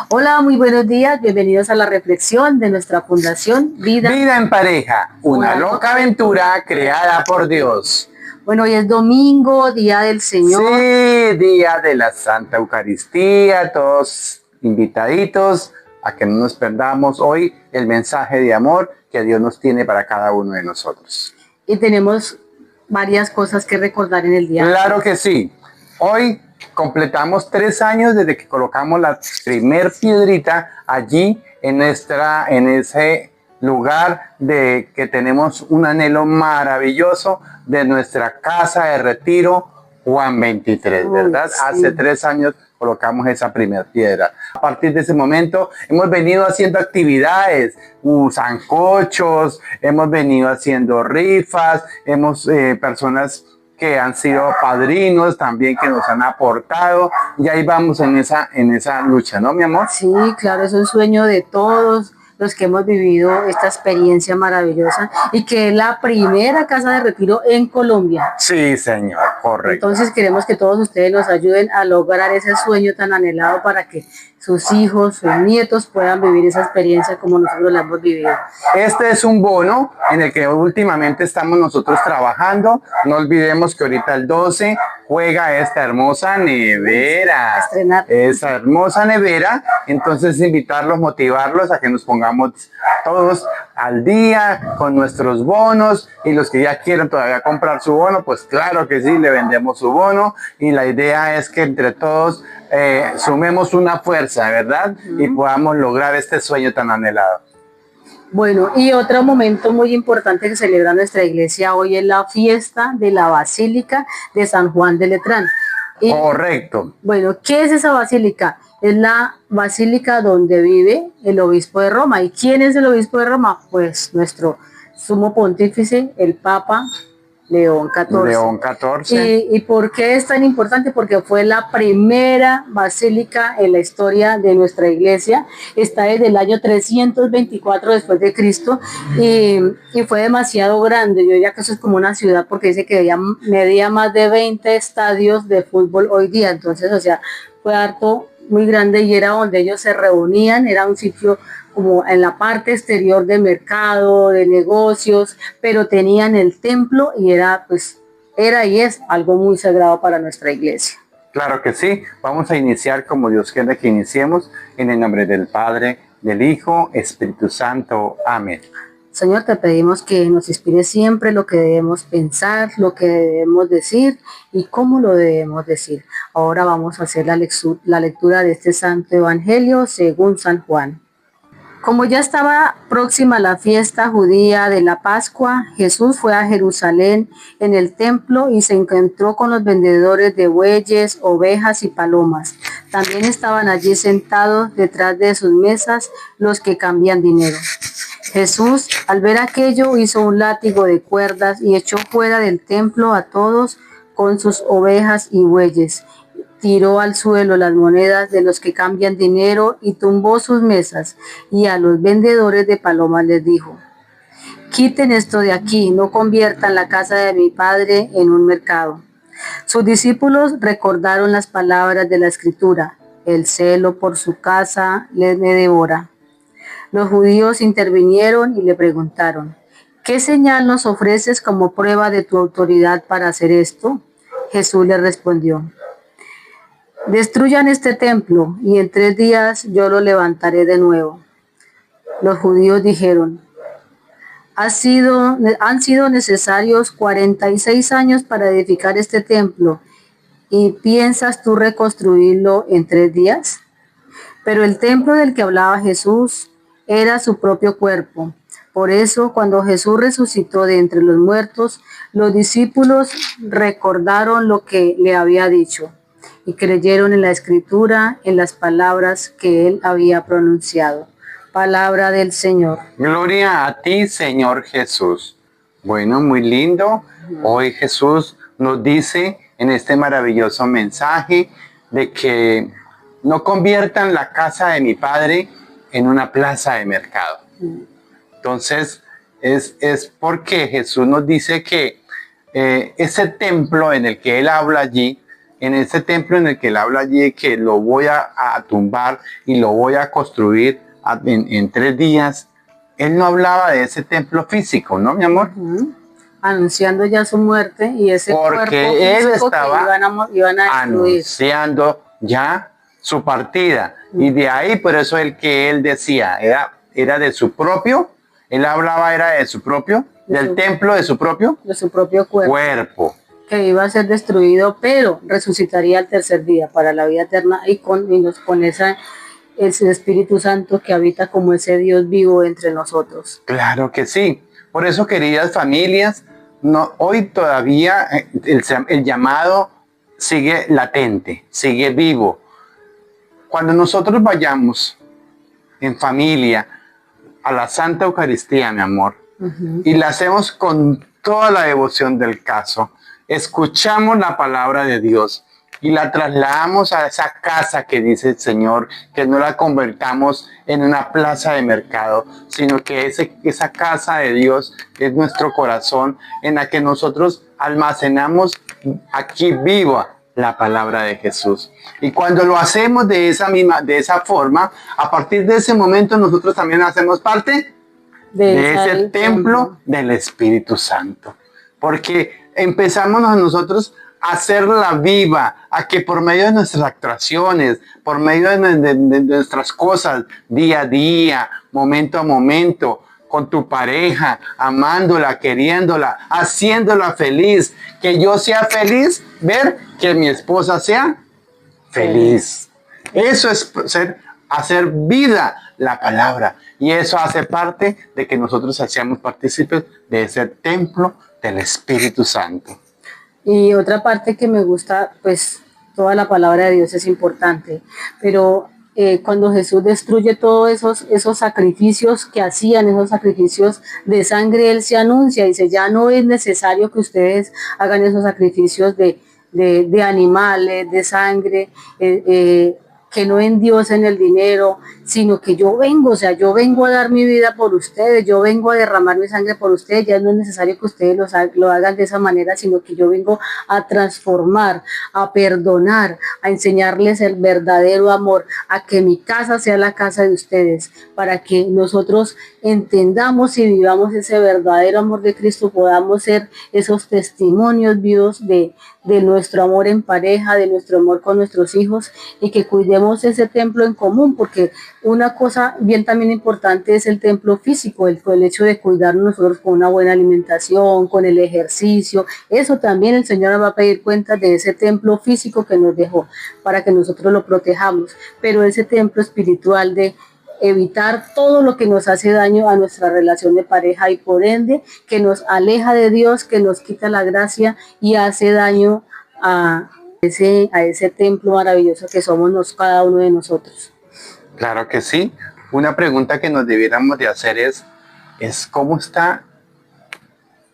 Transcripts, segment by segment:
Hola, muy buenos días, bienvenidos a la reflexión de nuestra Fundación Vida en Pareja, una loca aventura creada por Dios. Bueno, hoy es domingo, Día del Señor. Sí, día de la Santa Eucaristía, todos invitaditos a que no nos perdamos hoy el mensaje de amor que Dios nos tiene para cada uno de nosotros. Y tenemos varias cosas que recordar en el día. Claro que sí. Hoy completamos 3 años desde que colocamos la primer piedrita allí en ese lugar de que tenemos un anhelo maravilloso de nuestra casa de retiro Juan 23, ¿verdad? Sí. Hace 3 años colocamos esa primera piedra. A partir de ese momento hemos venido haciendo actividades, sancochos, hemos venido haciendo rifas, personas que han sido padrinos también que nos han aportado, y ahí vamos en esa lucha, ¿no, mi amor? Sí, claro, es un sueño de todos los que hemos vivido esta experiencia maravillosa y que es la primera casa de retiro en Colombia. Sí, señor, correcto. Entonces queremos que todos ustedes nos ayuden a lograr ese sueño tan anhelado para que sus hijos, sus nietos puedan vivir esa experiencia como nosotros la hemos vivido. Este es un bono en el que últimamente estamos nosotros trabajando. No olvidemos que ahorita el 12 juega esta hermosa nevera. Esa hermosa nevera. Entonces invitarlos, motivarlos a que nos pongamos todos al día con nuestros bonos, y los que ya quieran todavía comprar su bono, pues claro que sí, le vendemos su bono, y la idea es que entre todos sumemos una fuerza, ¿verdad? Y podamos lograr este sueño tan anhelado. Bueno, y otro momento muy importante que celebra nuestra iglesia hoy es la fiesta de la Basílica de San Juan de Letrán. Correcto. Bueno, ¿qué es esa basílica? Es la basílica donde vive el obispo de Roma. ¿Y quién es el obispo de Roma? Pues nuestro sumo pontífice, el Papa León XIV. León XIV. ¿Y por qué es tan importante? Porque fue la primera basílica en la historia de nuestra iglesia. Está desde el año 324 después de Cristo, y fue demasiado grande. Yo diría que eso es como una ciudad, porque dice que medía más de 20 estadios de fútbol hoy día. Entonces, o sea, fue harto, muy grande, y era donde ellos se reunían. Era un sitio como en la parte exterior de mercado, de negocios, pero tenían el templo y era y es algo muy sagrado para nuestra iglesia. Claro que sí. Vamos a iniciar como Dios quiere que iniciemos, en el nombre del Padre, del Hijo, Espíritu Santo. Amén. Señor, te pedimos que nos inspire siempre lo que debemos pensar, lo que debemos decir y cómo lo debemos decir. Ahora vamos a hacer la lectura de este Santo Evangelio según San Juan. Como ya estaba próxima la fiesta judía de la Pascua, Jesús fue a Jerusalén en el templo y se encontró con los vendedores de bueyes, ovejas y palomas. También estaban allí sentados detrás de sus mesas los que cambian dinero. Jesús, al ver aquello, hizo un látigo de cuerdas y echó fuera del templo a todos con sus ovejas y bueyes. Tiró al suelo las monedas de los que cambian dinero y tumbó sus mesas, y a los vendedores de palomas les dijo: quiten esto de aquí, no conviertan la casa de mi Padre en un mercado. Sus discípulos recordaron las palabras de la Escritura: el celo por su casa me devora. Los judíos intervinieron y le preguntaron: ¿qué señal nos ofreces como prueba de tu autoridad para hacer esto? Jesús les respondió: destruyan este templo y en 3 días yo lo levantaré de nuevo. Los judíos dijeron: han sido necesarios 46 años para edificar este templo, ¿y piensas tú reconstruirlo en 3 días? Pero el templo del que hablaba Jesús era su propio cuerpo. Por eso, cuando Jesús resucitó de entre los muertos, los discípulos recordaron lo que le había dicho y creyeron en la Escritura, en las palabras que él había pronunciado. Palabra del Señor. Gloria a ti, Señor Jesús. Bueno, muy lindo. Hoy Jesús nos dice en este maravilloso mensaje de que no conviertan la casa de mi Padre en una plaza de mercado. Entonces, es porque Jesús nos dice que ese templo en el que Él habla allí en ese templo en el que él habla allí de que lo voy a tumbar y lo voy a construir en 3 días, él no hablaba de ese templo físico, ¿no, mi amor? Anunciando ya su muerte y ese porque cuerpo él físico estaba que iban a destruir. anunciando ya su partida. Y de ahí, por eso el que él decía, era de su propio, él hablaba, era de su propio, del templo de su propio cuerpo. Que iba a ser destruido, pero resucitaría al tercer día para la vida eterna y con ese Espíritu Santo que habita como ese Dios vivo entre nosotros. Claro que sí. Por eso, queridas familias, hoy todavía el llamado sigue latente, sigue vivo. Cuando nosotros vayamos en familia a la Santa Eucaristía, mi amor, y la hacemos con toda la devoción del caso, escuchamos la palabra de Dios y la trasladamos a esa casa que dice el Señor, que no la convertamos en una plaza de mercado, sino que esa casa de Dios es nuestro corazón, en la que nosotros almacenamos aquí viva la palabra de Jesús. Y cuando lo hacemos de esa forma, a partir de ese momento nosotros también hacemos parte de ese templo del Espíritu Santo. Porque empezamos nosotros a hacerla viva, a que por medio de nuestras actuaciones, por medio de nuestras cosas, día a día, momento a momento, con tu pareja, amándola, queriéndola, haciéndola feliz, que yo sea feliz, ver que mi esposa sea feliz. Eso es hacer vida la palabra, y eso hace parte de que nosotros seamos partícipes de ese templo del Espíritu Santo. Y otra parte que me gusta, pues toda la palabra de Dios es importante, pero cuando Jesús destruye todos esos sacrificios que hacían, esos sacrificios de sangre, Él se anuncia y dice, ya no es necesario que ustedes hagan esos sacrificios de animales, de sangre, que no endiosen el dinero, sino que yo vengo a dar mi vida por ustedes, yo vengo a derramar mi sangre por ustedes, ya no es necesario que ustedes lo hagan de esa manera, sino que yo vengo a transformar, a perdonar, a enseñarles el verdadero amor, a que mi casa sea la casa de ustedes, para que nosotros entendamos y vivamos ese verdadero amor de Cristo, podamos ser esos testimonios vivos de nuestro amor en pareja, de nuestro amor con nuestros hijos, y que cuidemos ese templo en común, porque una cosa bien también importante es el templo físico, el hecho de cuidarnos nosotros con una buena alimentación, con el ejercicio. Eso también el Señor nos va a pedir cuentas de ese templo físico que nos dejó, para que nosotros lo protejamos, pero ese templo espiritual de evitar todo lo que nos hace daño a nuestra relación de pareja y por ende que nos aleja de Dios, que nos quita la gracia y hace daño a ese templo maravilloso que somos cada uno de nosotros. Claro que sí. Una pregunta que nos debiéramos de hacer es ¿cómo está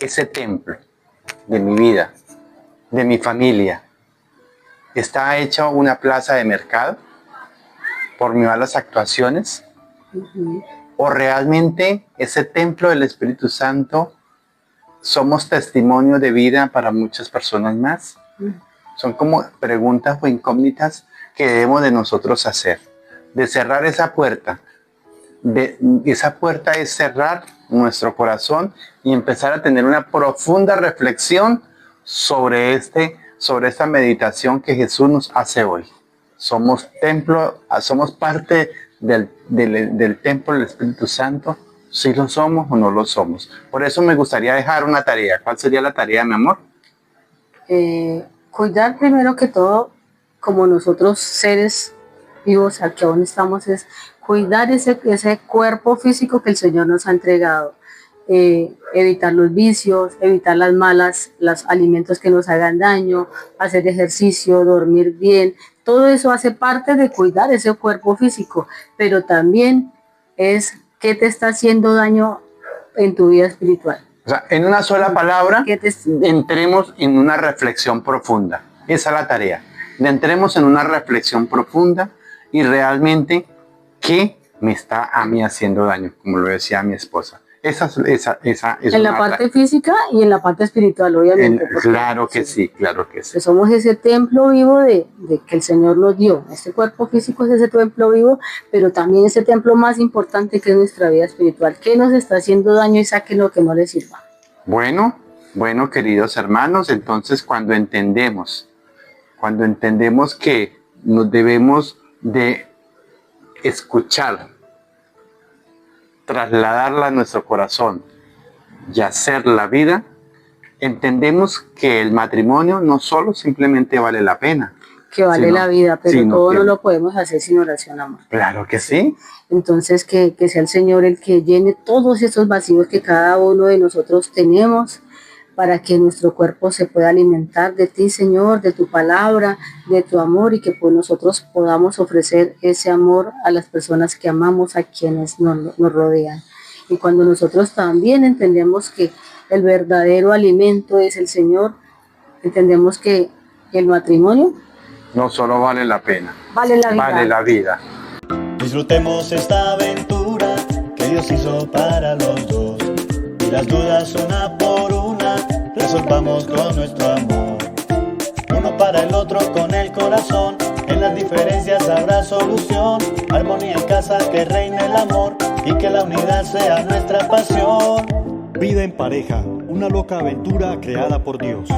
ese templo de mi vida, de mi familia? ¿Está hecho una plaza de mercado por mis malas actuaciones? ¿O realmente ese templo del Espíritu Santo somos testimonio de vida para muchas personas más? Son como preguntas o incógnitas que debemos de nosotros hacer. De cerrar esa puerta. Esa puerta es cerrar nuestro corazón y empezar a tener una profunda reflexión sobre esta meditación que Jesús nos hace hoy. Somos templo, somos parte del templo del Espíritu Santo, si lo somos o no lo somos. Por eso me gustaría dejar una tarea. ¿Cuál sería la tarea, mi amor? Cuidar primero que todo, como nosotros seres vivos aquí aún estamos, es cuidar ese cuerpo físico que el Señor nos ha entregado. Evitar los vicios, evitar los alimentos que nos hagan daño, hacer ejercicio, dormir bien. Todo eso hace parte de cuidar ese cuerpo físico, pero también es qué te está haciendo daño en tu vida espiritual. O sea, en una sola palabra, entremos en una reflexión profunda. Esa es la tarea. Entremos en una reflexión profunda y realmente qué me está a mí haciendo daño, como lo decía mi esposa. Esa es En la parte física y en la parte espiritual, obviamente. Claro que sí, claro que sí. Que somos ese templo vivo de que el Señor nos dio. Este cuerpo físico es ese templo vivo, pero también ese templo más importante que es nuestra vida espiritual. ¿Qué nos está haciendo daño y saquen lo que no le sirva? Bueno, queridos hermanos, entonces cuando entendemos que nos debemos de escuchar, trasladarla a nuestro corazón y hacer la vida, entendemos que el matrimonio no solo simplemente vale la pena. Que vale la vida, pero todo no lo podemos hacer sin oración, amor. Claro que sí. Entonces que sea el Señor el que llene todos esos vacíos que cada uno de nosotros tenemos, para que nuestro cuerpo se pueda alimentar de ti, Señor, de tu palabra, de tu amor, y que pues nosotros podamos ofrecer ese amor a las personas que amamos, a quienes nos rodean. Y cuando nosotros también entendemos que el verdadero alimento es el Señor, entendemos que el matrimonio no solo vale la pena, vale la vida. Vale la vida. Disfrutemos esta aventura que Dios hizo para los dos, y las dudas una por una resolvamos con nuestro amor. Uno para el otro con el corazón, en las diferencias habrá solución. Armonía en casa, que reine el amor y que la unidad sea nuestra pasión. Vida en pareja, una loca aventura creada por Dios.